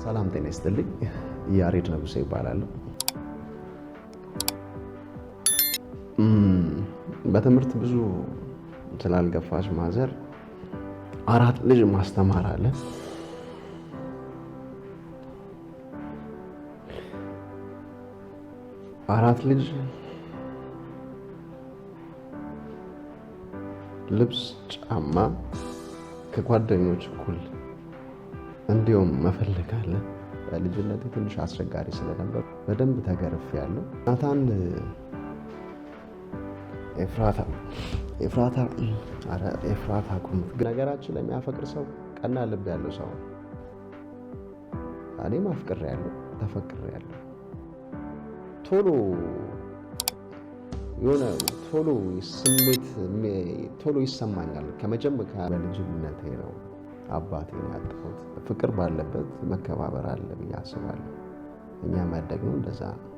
ሰላም ጤና ይስጥልኝ። ያሬድ ንጉሴ ይባላል። በትምህርት ብዙ ስላልገፋች ማዘር 4 ልጅ ማስተማር አለ። አራት ልጅ ልብስ፣ ጫማ ከጓደኞች እኩል እንዲሁም መፈለግ አለ። በልጅነቴ ትንሽ አስቸጋሪ ስለነበር በደንብ ተገርፌያለሁ። ናታን ኤፍራታ ቁምት ነገራችን ላይ የሚያፈቅር ሰው ቀና ልብ ያለው ሰው እኔም አፍቅሬያለሁ፣ ተፈቅሬያለሁ። ቶሎ ይሰማኛል። ከመጀመሪያ በልጅነቴ ነው አባቴን ያጣሁት። ፍቅር ባለበት መከባበር አለ ብዬ አስባለሁ። እኛ ያደግነው እንደዛ ነው።